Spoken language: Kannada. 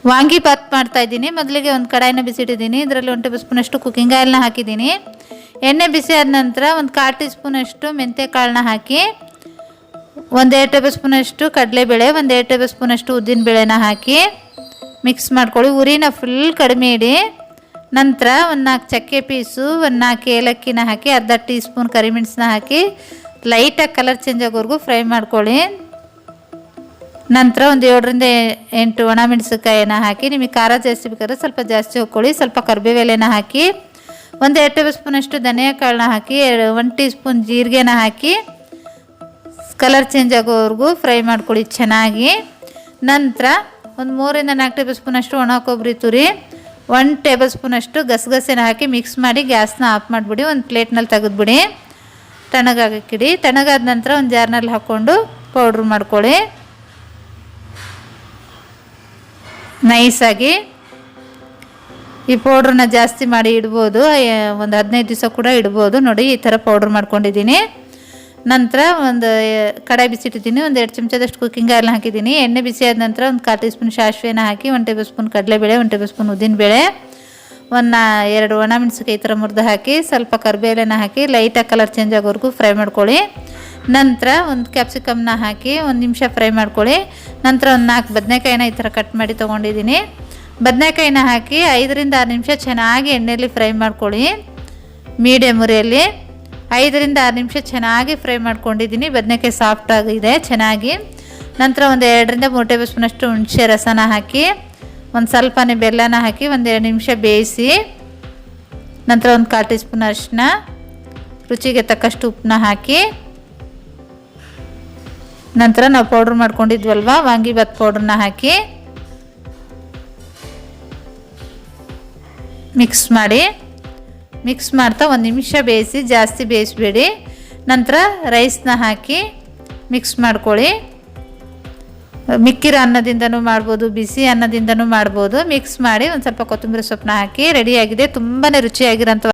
ವಾಂಗಿ ಬಾತ್ ಮಾಡ್ತಾಯಿದ್ದೀನಿ. ಮೊದಲಿಗೆ ಒಂದು ಕಡಾಯಿನ ಬಿಸಿಟ್ಟಿದ್ದೀನಿ. ಇದರಲ್ಲಿ 1 ಟೇಬಲ್ ಸ್ಪೂನಷ್ಟು ಕುಕ್ಕಿಂಗ್ ಆಯಿಲ್ನ ಹಾಕಿದ್ದೀನಿ. ಎಣ್ಣೆ ಬಿಸಿ ಆದ ನಂತರ ಒಂದು 1/4 ಟೀ ಸ್ಪೂನಷ್ಟು ಮೆಂತ್ಯ ಕಾಳನ್ನ ಹಾಕಿ, 1 ಟೇಬಲ್ ಸ್ಪೂನಷ್ಟು ಕಡಲೆಬೇಳೆ, 1 ಟೇಬಲ್ ಸ್ಪೂನಷ್ಟು ಉದ್ದಿನಬೇಳೆನ ಹಾಕಿ ಮಿಕ್ಸ್ ಮಾಡ್ಕೊಳ್ಳಿ. ಉರಿನ ಫುಲ್ ಕಡಿಮೆ ಇಡಿ. ನಂತರ ಒಂದು 4 ಚಕ್ಕೆ ಪೀಸು, ಒಂದು 4 ಏಲಕ್ಕಿನ ಹಾಕಿ, ಅರ್ಧ ಟೀ ಸ್ಪೂನ್ ಕರಿಮೆಣಸನ್ನ ಹಾಕಿ ಲೈಟಾಗಿ ಕಲರ್ ಚೇಂಜ್ ಆಗೋವರೆಗೂ ಫ್ರೈ ಮಾಡ್ಕೊಳ್ಳಿ. ನಂತರ ಒಂದು 7 ರಿಂದ 8 ಒಣಮೆಣಸಿನಕಾಯಿನ ಹಾಕಿ, ನಿಮಗೆ ಖಾರ ಜಾಸ್ತಿ ಬೇಕಾದ್ರೆ ಸ್ವಲ್ಪ ಜಾಸ್ತಿ ಹಾಕ್ಕೊಳ್ಳಿ. ಸ್ವಲ್ಪ ಕರಿಬೇವು ಎಲೆನ ಹಾಕಿ, 1 ಟೇಬಲ್ ಸ್ಪೂನಷ್ಟು ಧನಿಯಾ ಕಾಳನ್ನ ಹಾಕಿ, 1 ಟೀ ಸ್ಪೂನ್ ಜೀರಿಗೆನ ಹಾಕಿ ಕಲರ್ ಚೇಂಜ್ ಆಗೋವರೆಗೂ ಫ್ರೈ ಮಾಡ್ಕೊಳ್ಳಿ ಚೆನ್ನಾಗಿ. ನಂತರ ಒಂದು 3 ರಿಂದ 4 ಟೇಬಲ್ ಸ್ಪೂನಷ್ಟು ಒಣ ಕೊಬ್ಬರಿ ತುರಿ, 1 ಟೇಬಲ್ ಸ್ಪೂನಷ್ಟು ಗಸಗಸೆನ ಹಾಕಿ ಮಿಕ್ಸ್ ಮಾಡಿ ಗ್ಯಾಸ್ನ ಆಫ್ ಮಾಡಿಬಿಡಿ. ಒಂದು ಪ್ಲೇಟ್ನಲ್ಲಿ ತೆಗೆದುಬಿಡಿ, ತಣ್ಣಗಾಗಕ್ಕಿಡಿ. ತಣ್ಣಗಾದ ನಂತರ ಒಂದು ಜಾರ್ನಲ್ಲಿ ಹಾಕ್ಕೊಂಡು ಪೌಡ್ರ್ ಮಾಡ್ಕೊಳ್ಳಿ ನೈಸಾಗಿ. ಈ ಪೌಡ್ರನ್ನ ಜಾಸ್ತಿ ಮಾಡಿ ಇಡ್ಬೋದು, ಒಂದು 15 ದಿವಸ ಕೂಡ ಇಡ್ಬೋದು. ನೋಡಿ ಈ ಥರ ಪೌಡ್ರ್ ಮಾಡ್ಕೊಂಡಿದ್ದೀನಿ. ನಂತರ ಒಂದು ಕಡಾಯಿ ಬಿಸಿಟ್ಟಿದ್ದೀನಿ. ಒಂದು 2 ಚಮಚದಷ್ಟು ಕುಕ್ಕಿಂಗ್ ಆಯಿಲ್ನ ಹಾಕಿದ್ದೀನಿ. ಎಣ್ಣೆ ಬಿಸಿ ಆದ ನಂತರ ಒಂದು 1/4 ಟೀ ಸ್ಪೂನ್ ಸಾಸಿವೆನ ಹಾಕಿ, 1 ಟೇಬಲ್ ಸ್ಪೂನ್ ಕಡಲೆಬೇಳೆ, 1 ಟೇಬಲ್ ಸ್ಪೂನ್ ಉದ್ದಿನಬೇಳೆ, 2 ಒಣಮೆಣಸಿನಕಾಯಿ ಈ ಥರ ಮುರಿದು ಹಾಕಿ, ಸ್ವಲ್ಪ ಕರಿಬೇಳೆನ ಹಾಕಿ ಲೈಟಾಗಿ ಕಲರ್ ಚೇಂಜ್ ಆಗೋವರೆಗೂ ಫ್ರೈ ಮಾಡ್ಕೊಳ್ಳಿ. ನಂತರ ಒಂದು ಕ್ಯಾಪ್ಸಿಕಮ್ನ ಹಾಕಿ 1 ನಿಮಿಷ ಫ್ರೈ ಮಾಡ್ಕೊಳ್ಳಿ. ನಂತರ ಒಂದು 4 ಬದನೆಕಾಯಿನ ಈ ಥರ ಕಟ್ ಮಾಡಿ ತೊಗೊಂಡಿದ್ದೀನಿ. ಬದನೆಕಾಯಿನ ಹಾಕಿ 5 ರಿಂದ 6 ನಿಮಿಷ ಚೆನ್ನಾಗಿ ಎಣ್ಣೆಯಲ್ಲಿ ಫ್ರೈ ಮಾಡ್ಕೊಳ್ಳಿ. ಮೀಡಿಯಮ್ ಉರಿಯಲ್ಲಿ 5 ರಿಂದ 6 ನಿಮಿಷ ಚೆನ್ನಾಗಿ ಫ್ರೈ ಮಾಡ್ಕೊಂಡಿದ್ದೀನಿ. ಬದನೆಕಾಯಿ ಸಾಫ್ಟ್ ಆಗಿದೆ ಚೆನ್ನಾಗಿ. ನಂತರ ಒಂದು 2 ರಿಂದ 3 ಟೇಬಲ್ ಸ್ಪೂನಷ್ಟು ಹುಣಸೆ ರಸನ ಹಾಕಿ, ಒಂದು ಸ್ವಲ್ಪನೇ ಬೆಲ್ಲನ ಹಾಕಿ 1 2 ನಿಮಿಷ ಬೇಯಿಸಿ. ನಂತರ ಒಂದು 1/4 ಟೀ ಸ್ಪೂನ್ ಅರಿಶಿನ, ರುಚಿಗೆ ತಕ್ಕಷ್ಟು ಉಪ್ಪನ್ನ ಹಾಕಿ, ನಂತರ ನಾವು ಪೌಡ್ರ್ ಮಾಡ್ಕೊಂಡಿದ್ವಲ್ವ ವಾಂಗಿಬಾತ್ ಪೌಡ್ರನ್ನ ಹಾಕಿ ಮಿಕ್ಸ್ ಮಾಡಿ. ಮಿಕ್ಸ್ ಮಾಡ್ತಾ 1 ನಿಮಿಷ ಬೇಯಿಸಿ, ಜಾಸ್ತಿ ಬೇಯಿಸಬೇಡಿ. ನಂತರ ರೈಸ್ನ ಹಾಕಿ ಮಿಕ್ಸ್ ಮಾಡ್ಕೊಳ್ಳಿ. ಮಿಕ್ಕಿರೋ ಅನ್ನದಿಂದನೂ ಮಾಡ್ಬೋದು, ಬಿಸಿ ಅನ್ನದಿಂದನೂ ಮಾಡ್ಬೋದು. ಮಿಕ್ಸ್ ಮಾಡಿ ಒಂದು ಸ್ವಲ್ಪ ಕೊತ್ತಂಬರಿ ಸೊಪ್ಪನ್ನ ಹಾಕಿ ರೆಡಿಯಾಗಿದೆ. ತುಂಬಾ ರುಚಿಯಾಗಿರೋಂಥ